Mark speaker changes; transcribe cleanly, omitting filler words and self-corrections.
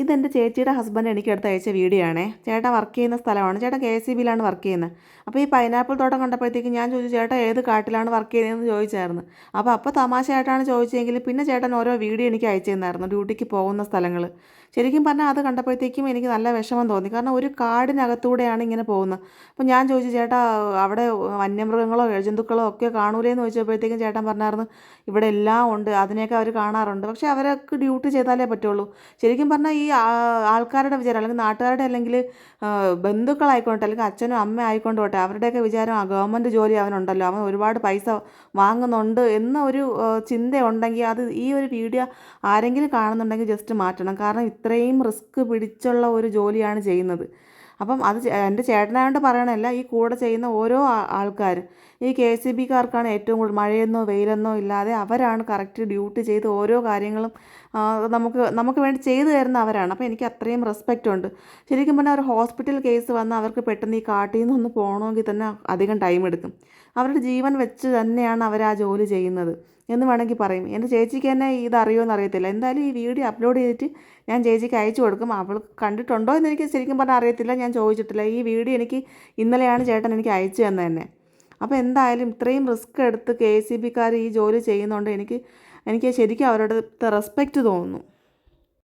Speaker 1: ഇതെൻ്റെ ചേച്ചിയുടെ ഹസ്ബൻഡ് എനിക്ക് എടുത്ത് അയച്ച വീഡിയോ ആണേ. ചേട്ടൻ വർക്ക് ചെയ്യുന്ന സ്ഥലമാണ്. ചേട്ടൻ KCBയിലാണ് വർക്ക് ചെയ്യുന്നത്. അപ്പോൾ ഈ പൈനാപ്പിൾ തോട്ടം കണ്ടപ്പോഴത്തേക്ക് ഞാൻ ചോദിച്ചു, ചേട്ടാ ഏത് കാട്ടിലാണ് വർക്ക് ചെയ്യുന്നതെന്ന് ചോദിച്ചായിരുന്നു. അപ്പോൾ തമാശയായിട്ടാണ് ചോദിച്ചെങ്കിൽ പിന്നെ ചേട്ടൻ ഓരോ വീഡിയോ എനിക്ക് അയച്ചു തന്നായിരുന്നു, ഡ്യൂട്ടിക്ക് പോകുന്ന സ്ഥലങ്ങൾ. ശരിക്കും പറഞ്ഞാൽ അത് കണ്ടപ്പോഴത്തേക്കും എനിക്ക് നല്ല വിഷമം തോന്നി. കാരണം ഒരു കാടിനകത്തൂടെയാണ് ഇങ്ങനെ പോകുന്നത്. അപ്പോൾ ഞാൻ ചോദിച്ചു, ചേട്ടാ അവിടെ വന്യമൃഗങ്ങളോ ഇഴജന്തുക്കളോ ഒക്കെ കാണൂലേന്ന് ചോദിച്ചപ്പോഴത്തേക്കും ചേട്ടൻ പറഞ്ഞായിരുന്നു, ഇവിടെ എല്ലാം ഉണ്ട്, അതിനെയൊക്കെ അവർ കാണാറുണ്ട്, പക്ഷേ അവരൊക്കെ ഡ്യൂട്ടി ചെയ്താലേ പറ്റുള്ളൂ. ശരിക്കും പറഞ്ഞാൽ ഈ ആൾക്കാരുടെ വിചാരം, അല്ലെങ്കിൽ നാട്ടുകാരുടെ, അല്ലെങ്കിൽ ബന്ധുക്കളായിക്കോട്ടെ, അല്ലെങ്കിൽ അച്ഛനും അമ്മ ആയിക്കൊണ്ടോട്ടെ, അവരുടെയൊക്കെ വിചാരം ഗവൺമെൻറ് ജോലി അവനുണ്ടല്ലോ, അവൻ ഒരുപാട് പൈസ വാങ്ങുന്നുണ്ട് എന്ന ഒരു ചിന്തയുണ്ടെങ്കിൽ അത് ഈ ഒരു വീഡിയോ ആരെങ്കിലും കാണുന്നുണ്ടെങ്കിൽ ജസ്റ്റ് മാറ്റണം. കാരണം ഇത്രയും റിസ്ക് പിടിച്ചുള്ള ഒരു ജോലിയാണ് ചെയ്യുന്നത്. അപ്പം അത് എൻ്റെ ചേട്ടനായതുകൊണ്ട് പറയണമല്ല, ഈ കൂടെ ചെയ്യുന്ന ഓരോ ആൾക്കാരും ഈ KCBക്കാർക്കാണ് ഏറ്റവും കൂടുതൽ, മഴയെന്നോ വെയിലെന്നോ ഇല്ലാതെ അവരാണ് കറക്റ്റ് ഡ്യൂട്ടി ചെയ്ത് ഓരോ കാര്യങ്ങളും നമുക്ക് വേണ്ടി ചെയ്തു തരുന്ന അവരാണ്. അപ്പോൾ എനിക്ക് അത്രയും റെസ്പെക്റ്റ് ഉണ്ട്. ശരിക്കും പറഞ്ഞാൽ ഒരു ഹോസ്പിറ്റൽ കേസ് വന്ന് അവർക്ക് പെട്ടെന്ന് ഈ കാട്ടിൽ നിന്നൊന്ന് പോകണമെങ്കിൽ തന്നെ അധികം ടൈം എടുക്കും. അവരുടെ ജീവൻ വെച്ച് തന്നെയാണ് അവർ ആ ജോലി ചെയ്യുന്നത് എന്ന് വേണമെങ്കിൽ പറയും. എൻ്റെ ചേച്ചിക്ക് തന്നെ ഇതറിയുമെന്ന് അറിയത്തില്ല. എന്തായാലും ഈ വീഡിയോ അപ്ലോഡ് ചെയ്തിട്ട് ഞാൻ ചേച്ചിക്ക് അയച്ചു കൊടുക്കും. അവൾ കണ്ടിട്ടുണ്ടോ എന്ന് എനിക്ക് ശരിക്കും പറഞ്ഞാൽ അറിയത്തില്ല, ഞാൻ ചോദിച്ചിട്ടില്ല. ഈ വീഡിയോ എനിക്ക് ഇന്നലെയാണ് ചേട്ടൻ എനിക്ക് അയച്ചു തന്നത് തന്നെ. അപ്പോൾ എന്തായാലും ഇത്രയും റിസ്ക് എടുത്ത് KCBക്കാർ ഈ ജോലി ചെയ്യുന്നതുകൊണ്ട് എനിക്ക് ശരിക്കും അവരുടെ റെസ്പെക്റ്റ് തോന്നുന്നു.